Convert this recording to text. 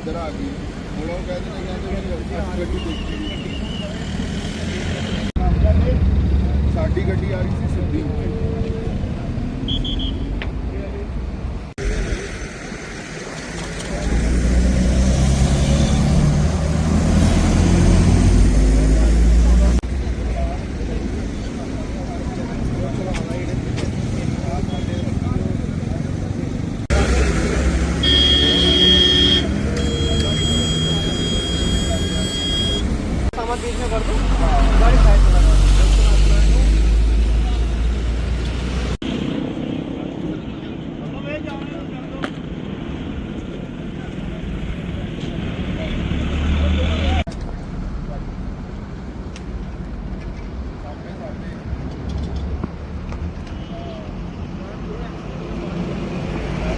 ਇੱਧਰ ਆ ਗਈ। ਹੁਣ ਉਹ ਕਹਿੰਦੇ ਨੇ ਗੱਡੀ ਦੇਖੀ, ਸਾਡੀ ਗੱਡੀ ਆ ਰਹੀ ਸੀ ਸਿੱਧੀ।